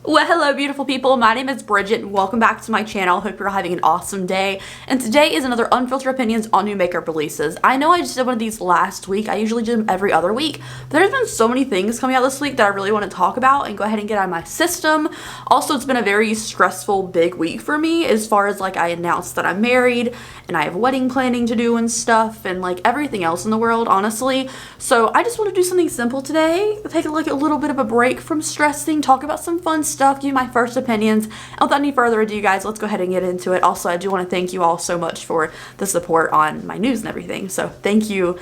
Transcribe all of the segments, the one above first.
Well, hello beautiful people, my name is Bridget and welcome back to my channel. Hope you're having an awesome day. And today is another unfiltered opinions on new makeup releases. I know I just did one of these last week. I usually do them every other week. But there's been so many things coming out this week that I really want to talk about and go ahead and get out of my system. Also, it's been a very stressful big week for me as far as like I announced that I'm married and I have wedding planning to do and stuff and like everything else in the world, honestly. So I just want to do something simple today. Take like a little bit of a break from stressing, talk about some fun stuff, give you my first opinions. And without any further ado, guys, let's go ahead and get into it. Also, I do want to thank you all so much for the support on my news and everything. So thank you.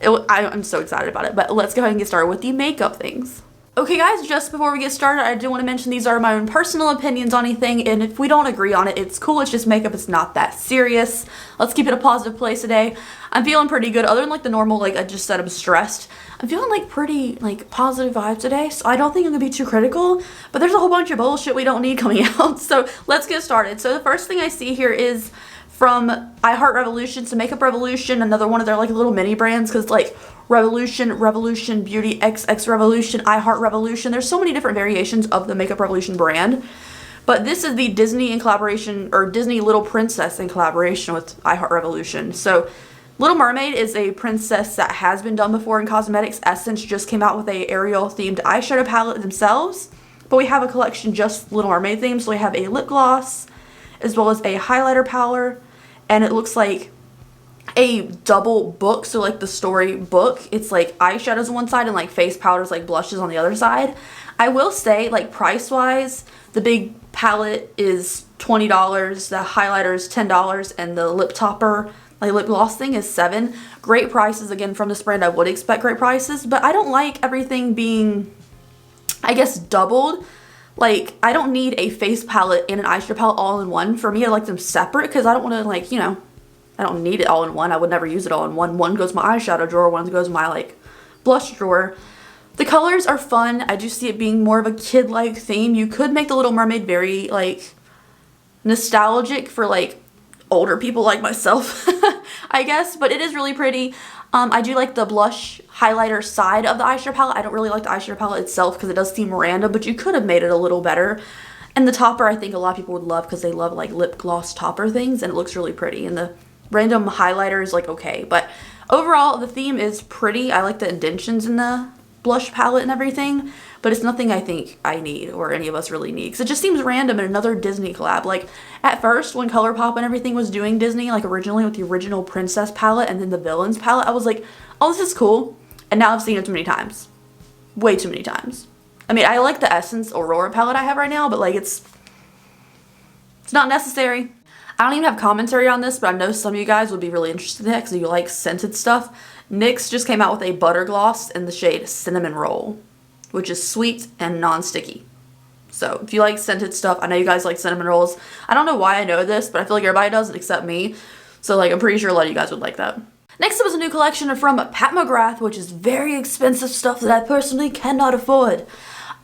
I'm so excited about it. But let's go ahead and get started with the makeup things. Okay guys, just before we get started, I do want to mention these are my own personal opinions on anything, and if we don't agree on it, it's cool. It's just makeup. It's not that serious. Let's keep it a positive place today. I'm feeling pretty good. Other than like the normal, like I just said, I'm stressed. I'm feeling like pretty like positive vibes today, so I don't think I'm gonna be too critical, but there's a whole bunch of bullshit we don't need coming out. So let's get started. So the first thing I see here is from I Heart Revolution, so Makeup Revolution, another one of their like little mini brands, because like Revolution, Beauty, XX Revolution, I Heart Revolution. There's so many different variations of the Makeup Revolution brand. But this is the Disney in collaboration, or Disney Little Princess in collaboration with I Heart Revolution. So Little Mermaid is a princess that has been done before in cosmetics. Essence just came out with a Ariel themed eyeshadow palette themselves. But we have a collection just Little Mermaid themed. So we have a lip gloss as well as a highlighter powder. And it looks like a double book, so like the story book. It's like eyeshadows on one side and like face powders, like blushes on the other side. I will say, like price wise, the big palette is $20, the highlighter is $10, and the lip topper, like lip gloss thing, is $7. Great prices again from this brand. I would expect great prices, but I don't like everything being, I guess, doubled. Like, I don't need a face palette and an eyeshadow palette all in one. For me, I like them separate because I don't want to, like, you know, I don't need it all in one. I would never use it all in one. One goes in my eyeshadow drawer, one goes in my, like, blush drawer. The colors are fun. I do see it being more of a kid-like theme. You could make the Little Mermaid very, like, nostalgic for, like, older people like myself, I guess. But it is really pretty. I do like the blush highlighter side of the eyeshadow palette. I don't really like the eyeshadow palette itself because it does seem random, but you could have made it a little better. And the topper, I think a lot of people would love because they love like lip gloss topper things, and it looks really pretty. And the random highlighter is like okay, but overall the theme is pretty. I like the indentions in the blush palette and everything, but it's nothing I think I need or any of us really need because it just seems random in another Disney collab. Like at first when Colourpop and everything was doing Disney, like originally with the original princess palette and then the villains palette, I was like, oh, this is cool. And now I've seen it too many times. Way too many times. I mean, I like the Essence Aurora palette I have right now, but like it's not necessary. I don't even have commentary on this, but I know some of you guys would be really interested in it because you like scented stuff. NYX just came out with a butter gloss in the shade Cinnamon Roll, which is sweet and non-sticky. So if you like scented stuff, I know you guys like cinnamon rolls. I don't know why I know this, but I feel like everybody does except me. So like I'm pretty sure a lot of you guys would like that. Next up is a new collection from McGrath, which is very expensive stuff that I personally cannot afford.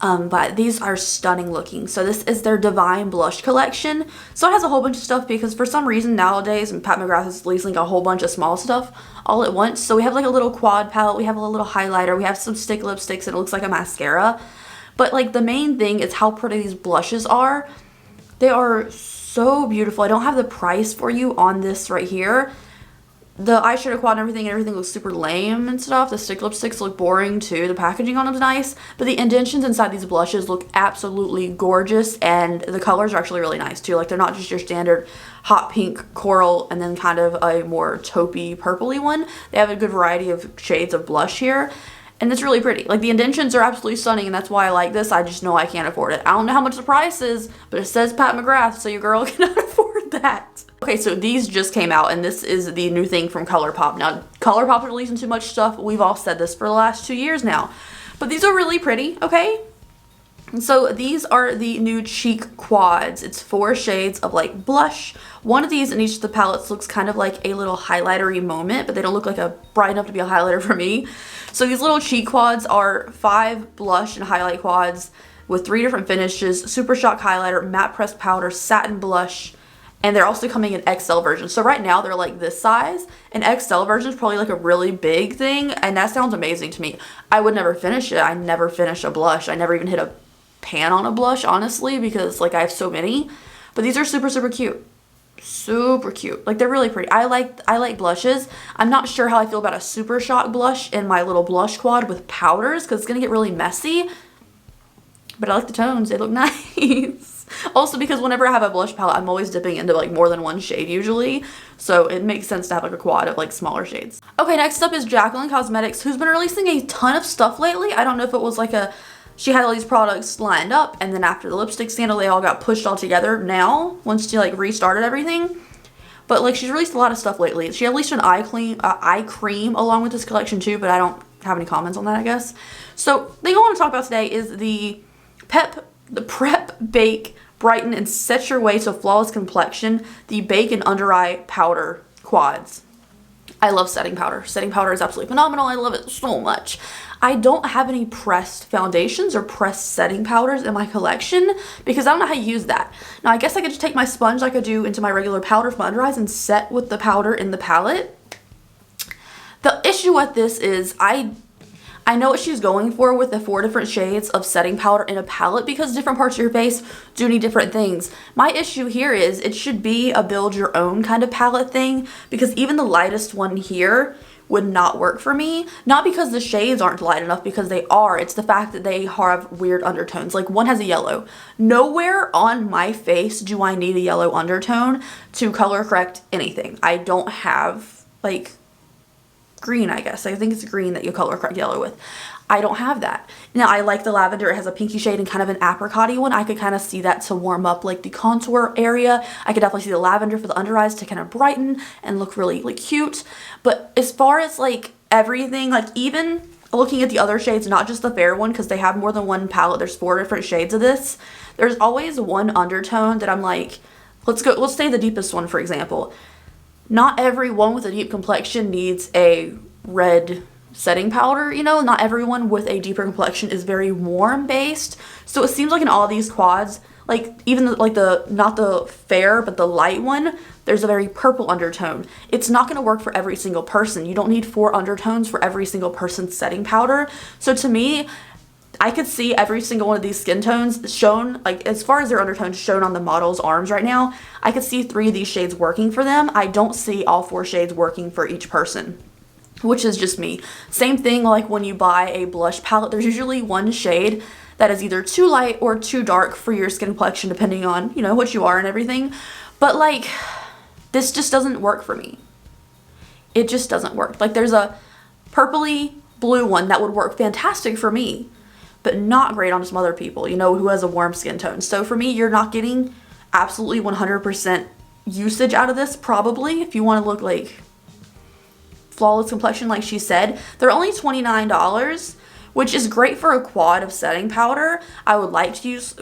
But these are stunning looking. So this is their Divine Blush collection. So it has a whole bunch of stuff because for some reason nowadays, and Pat McGrath is releasing a whole bunch of small stuff all at once. So we have like a little quad palette, we have a little highlighter, we have some stick lipsticks, and it looks like a mascara. But like the main thing is how pretty these blushes are. They are so beautiful. I don't have the price for you on this right here. The eyeshadow quad and everything looks super lame and stuff. The stick lipsticks look boring too. The packaging on them is nice, but the indentions inside these blushes look absolutely gorgeous, and the colors are actually really nice too. Like they're not just your standard hot pink coral and then kind of a more taupey purpley one. They have a good variety of shades of blush here, and it's really pretty. Like the indentions are absolutely stunning, and that's why I like this. I just know I can't afford it. I don't know how much the price is, but it says Pat McGrath, so your girl cannot afford that. Okay, so these just came out, and this is the new thing from Colourpop. Now, Colourpop is releasing too much stuff. We've all said this for the last 2 years now. But these are really pretty, okay? So these are the new cheek quads. It's 4 shades of like blush. One of these in each of the palettes looks kind of like a little highlightery moment, but they don't look like a bright enough to be a highlighter for me. So these little cheek quads are 5 blush and highlight quads with 3 different finishes: Super Shock highlighter, matte pressed powder, satin blush, and they're also coming in XL version. So right now they're like this size, and XL version is probably like a really big thing, and that sounds amazing to me. I would never finish it. I never finish a blush. I never even hit a pan on a blush, honestly, because like I have so many. But these are super, super cute. Super cute. Like, they're really pretty. I like blushes. I'm not sure how I feel about a Super Shock blush in my little blush quad with powders, because it's going to get really messy. But I like the tones. They look nice. Also, because whenever I have a blush palette, I'm always dipping into like more than one shade usually. So it makes sense to have like a quad of like smaller shades. Okay, next up is Jaclyn Cosmetics, who's been releasing a ton of stuff lately. I don't know if it was like she had all these products lined up, and then after the lipstick scandal, they all got pushed all together now, once she like restarted everything. But like, she's released a lot of stuff lately. She released an eye cream along with this collection too, but I don't have any comments on that, I guess. So the thing I want to talk about today is the Prep, Bake, Brighten, and Set Your Way to Flawless Complexion, the Bake and Under Eye Powder Quads. I love setting powder. Setting powder is absolutely phenomenal. I love it so much. I don't have any pressed foundations or pressed setting powders in my collection because I don't know how to use that. Now, I guess I could just take my sponge like I do into my regular powder for my under eyes and set with the powder in the palette. The issue with this is I know what she's going for with the 4 different shades of setting powder in a palette because different parts of your face do need different things. My issue here is it should be a build your own kind of palette thing because even the lightest one here would not work for me. Not because the shades aren't light enough, because they are. It's the fact that they have weird undertones. Like, one has a yellow. Nowhere on my face do I need a yellow undertone to color correct anything. I don't have, like, green, I guess. I think it's green that you color correct yellow with. I don't have that. Now, I like the lavender. It has a pinky shade and kind of an apricot-y one. I could kind of see that to warm up like the contour area. I could definitely see the lavender for the under eyes to kind of brighten and look really like cute. But as far as like everything, like even looking at the other shades, not just the fair one, because they have more than one palette. There's 4 different shades of this. There's always one undertone that I'm like, let's say the deepest one, for example. Not everyone with a deep complexion needs a red setting powder, you know. Not everyone with a deeper complexion is very warm based. So it seems like in all these quads, like even not the fair but the light one, there's a very purple undertone. It's not going to work for every single person. You don't need 4 undertones for every single person's setting powder. So to me, I could see every single one of these skin tones shown, like as far as their undertones shown on the model's arms right now, I could see 3 of these shades working for them. I don't see all 4 shades working for each person, which is just me. Same thing like when you buy a blush palette, there's usually one shade that is either too light or too dark for your skin complexion, depending on, you know, what you are and everything. But like, this just doesn't work for me. It just doesn't work. Like, there's a purpley blue one that would work fantastic for me, but not great on some other people, you know, who has a warm skin tone. So for me, you're not getting absolutely 100% usage out of this, probably, if you want to look like flawless complexion like she said. They're only $29, which is great for a quad of setting powder. I would like to use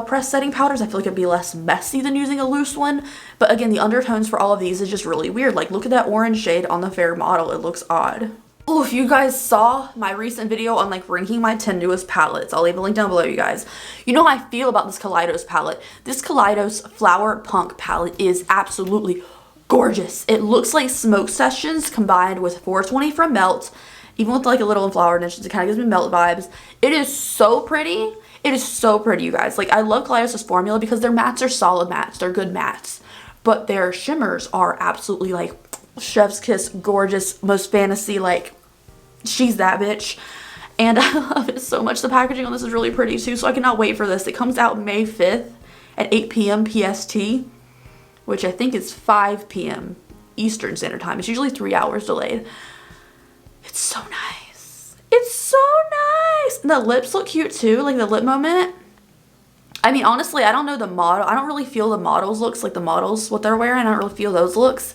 pressed setting powders. I feel like it'd be less messy than using a loose one. But again, the undertones for all of these is just really weird. Like, look at that orange shade on the fair model. It looks odd. Oh, if you guys saw my recent video on like ranking my 10 newest palettes, I'll leave a link down below, you guys. You know how I feel about this Kaleidos palette. This Kaleidos Flower Punk palette is absolutely gorgeous. It looks like Smoke Sessions combined with 420 from Melt, even with like a little flower niches. It kind of gives me Melt vibes. It is so pretty. It is so pretty, you guys. Like, I love Kaleidos' formula because their mattes are solid mattes. They're good mattes. But their shimmers are absolutely like chef's kiss, gorgeous, most fantasy, like, she's that bitch. And I love it so much. The packaging on this is really pretty too, so I cannot wait for this. It comes out May 5th at 8 p.m. PST, which I think is 5 p.m. Eastern Standard Time. It's usually 3 hours delayed. It's so nice. It's so nice. And the lips look cute too, like the lip moment. I mean, honestly, I don't know the model. I don't really feel the models' looks, like the models, what they're wearing. I don't really feel those looks.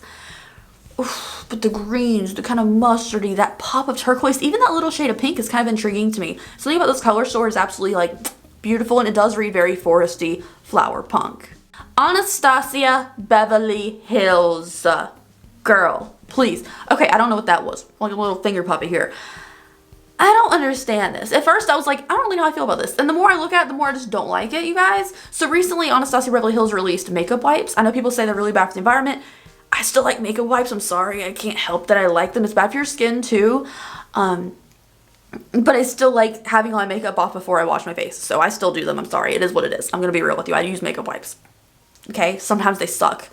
Oof, but the greens, the kind of mustardy, that pop of turquoise, even that little shade of pink is kind of intriguing to me. Something about this color store is absolutely like beautiful, and it does read very foresty, flower punk. Anastasia Beverly Hills. Girl, please. Okay, I don't know what that was. Like a little finger puppet here. I don't understand this. At first I was like, I don't really know how I feel about this. And the more I look at it, the more I just don't like it, you guys. So recently Anastasia Beverly Hills released makeup wipes. I know people say they're really bad for the environment. I still like makeup wipes. I'm sorry. I can't help that I like them. It's bad for your skin too. But I still like having my makeup off before I wash my face. So I still do them. I'm sorry. It is what it is. I'm going to be real with you. I use makeup wipes. Okay? Sometimes they suck.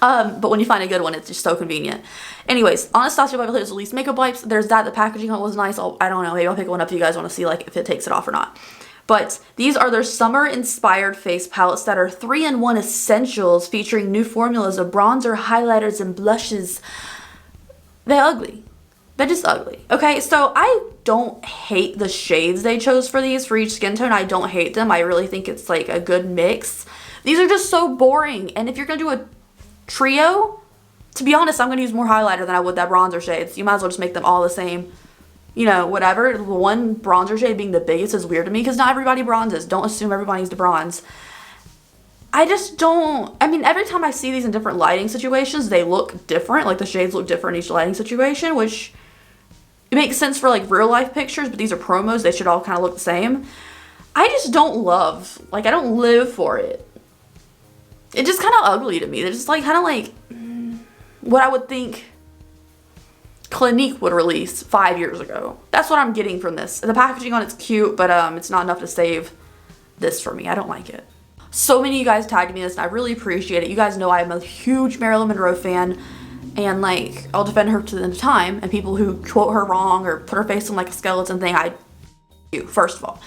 But when you find a good one, it's just so convenient. Anyways, Anastasia by Beverly Hills makeup wipes. There's that. The packaging was nice. I don't know. Maybe I'll pick one up if you guys want to see like if it takes it off or not. But these are their summer-inspired face palettes that are 3-in-1 essentials featuring new formulas of bronzer, highlighters, and blushes. They're ugly. They're just ugly. Okay, so I don't hate the shades they chose for these for each skin tone. I don't hate them. I really think it's like a good mix. These are just so boring. And if you're going to do a trio, to be honest, I'm going to use more highlighter than I would that bronzer shades. You might as well just make them all the same. You know, whatever. One bronzer shade being the biggest is weird to me because not everybody bronzes. Don't assume everybody needs to bronze. I just don't, I mean, every time I see these in different lighting situations, they look different. Like the shades look different in each lighting situation, which it makes sense for like real life pictures, but these are promos. They should all kind of look the same. I just don't love, like I don't live for it. It's just kind of ugly to me. They're just like kind of like what I would think Clinique would release 5 years ago. That's what I'm getting from this. The packaging on it's cute, but it's not enough to save this for me. I don't like it. So many of you guys tagged me in this and I really appreciate it. You guys know I'm a huge Marilyn Monroe fan and like I'll defend her to the end of time, and people who quote her wrong or put her face on like a skeleton thing, I do, first of all.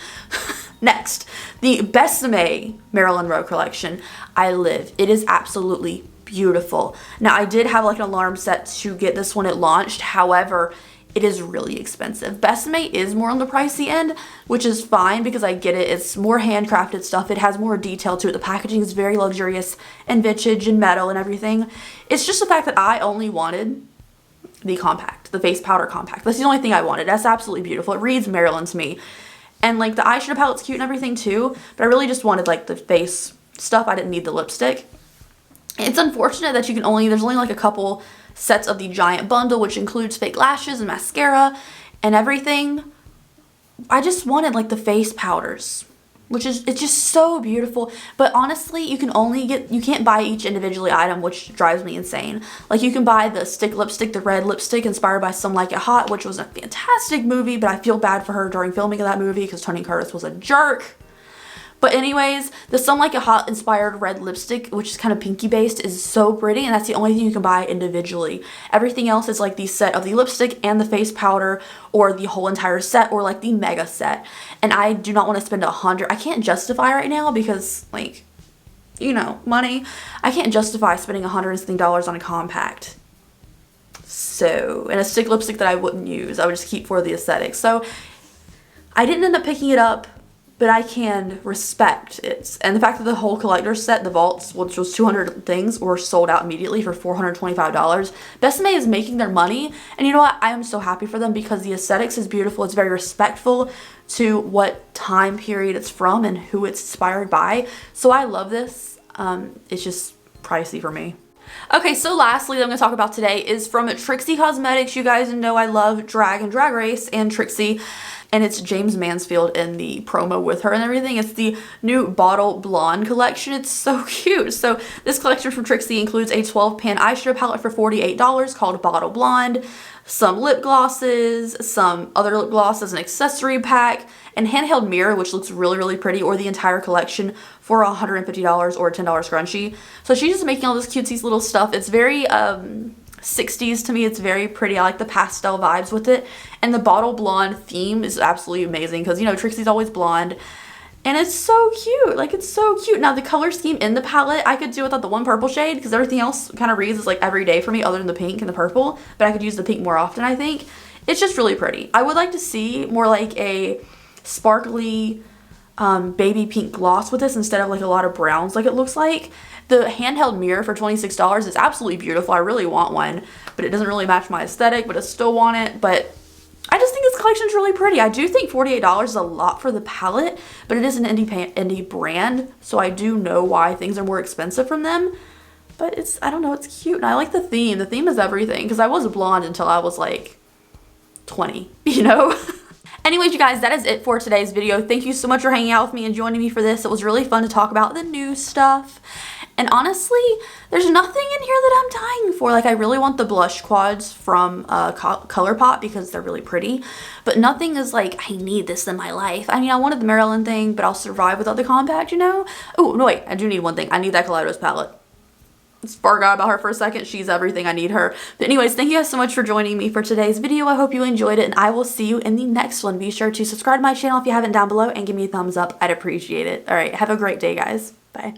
Next, the Besame Marilyn Monroe collection. I live. It is absolutely beautiful. Now I did have like an alarm set to get this when it launched. However, it is really expensive. Besame is more on the pricey end, which is fine because I get it. It's more handcrafted stuff. It has more detail to it. The packaging is very luxurious and vintage and metal and everything. It's just the fact that I only wanted the compact, the face powder compact. That's the only thing I wanted. That's absolutely beautiful. It reads Marilyn to me. And like the eyeshadow palette's cute and everything too, but I really just wanted like the face stuff. I didn't need the lipstick. It's unfortunate that there's only like a couple sets of the giant bundle, which includes fake lashes and mascara and everything. I just wanted like the face powders, it's just so beautiful. But honestly, you can't buy each individually item, which drives me insane. Like you can buy the stick lipstick, the red lipstick inspired by Some Like It Hot, which was a fantastic movie, but I feel bad for her during filming of that movie because Tony Curtis was a jerk. But anyways, the Some Like It Hot inspired red lipstick, which is kind of pinky based, is so pretty, and that's the only thing you can buy individually. Everything else is like the set of the lipstick and the face powder, or the whole entire set, or like the mega set. And I do not want to spend $100. I can't justify right now because like, you know, money. I can't justify spending $100 and something on a compact. So, and a stick lipstick that I wouldn't use. I would just keep for the aesthetic. So I didn't end up picking it up, but I can respect it. And the fact that the whole collector's set, the vaults, which was 200 things, were sold out immediately for $425. Besame is making their money, and you know what? I am so happy for them because the aesthetics is beautiful. It's very respectful to what time period it's from and who it's inspired by. So I love this. It's just pricey for me. Okay, so lastly that I'm going to talk about today is from Trixie Cosmetics. You guys know I love drag and Drag Race and Trixie. And it's James Mansfield in the promo with her and everything. It's the new Bottle Blonde collection. It's so cute. So this collection from Trixie includes a 12-pan eyeshadow palette for $48 called Bottle Blonde, some lip glosses, some other lip glosses, an accessory pack, and handheld mirror, which looks really, really pretty, or the entire collection for $150 or a $10 scrunchie. So she's just making all this cutesy little stuff. It's very 60s to me. It's very pretty. I like the pastel vibes with it. And the Bottle Blonde theme is absolutely amazing because, you know, Trixie's always blonde. And it's so cute. Like, it's so cute. Now, the color scheme in the palette, I could do without the one purple shade because everything else kind of reads as, like, everyday for me other than the pink and the purple. But I could use the pink more often, I think. It's just really pretty. I would like to see more like a sparkly baby pink gloss with this instead of, like, a lot of browns like it looks like. The handheld mirror for $26 is absolutely beautiful. I really want one, but it doesn't really match my aesthetic, but I still want it. But I just think this collection is really pretty. I do think $48 is a lot for the palette, but it is an indie brand, so I do know why things are more expensive from them. But it's, I don't know, it's cute. And I like the theme. The theme is everything, because I was a blonde until I was like 20, you know? Anyways, you guys, that is it for today's video. Thank you so much for hanging out with me and joining me for this. It was really fun to talk about the new stuff. And honestly, there's nothing in here that I'm dying for. Like, I really want the blush quads from Colourpop because they're really pretty. But nothing is like, I need this in my life. I mean, I wanted the Marilyn thing, but I'll survive without the compact, you know? Oh, no, wait. I do need one thing. I need that Kaleidos palette. Forgot about her for a second. She's everything. I need her. But anyways, thank you guys so much for joining me for today's video. I hope you enjoyed it, and I will see you in the next one. Be sure to subscribe to my channel if you haven't down below and give me a thumbs up. I'd appreciate it. All right, have a great day, guys. Bye.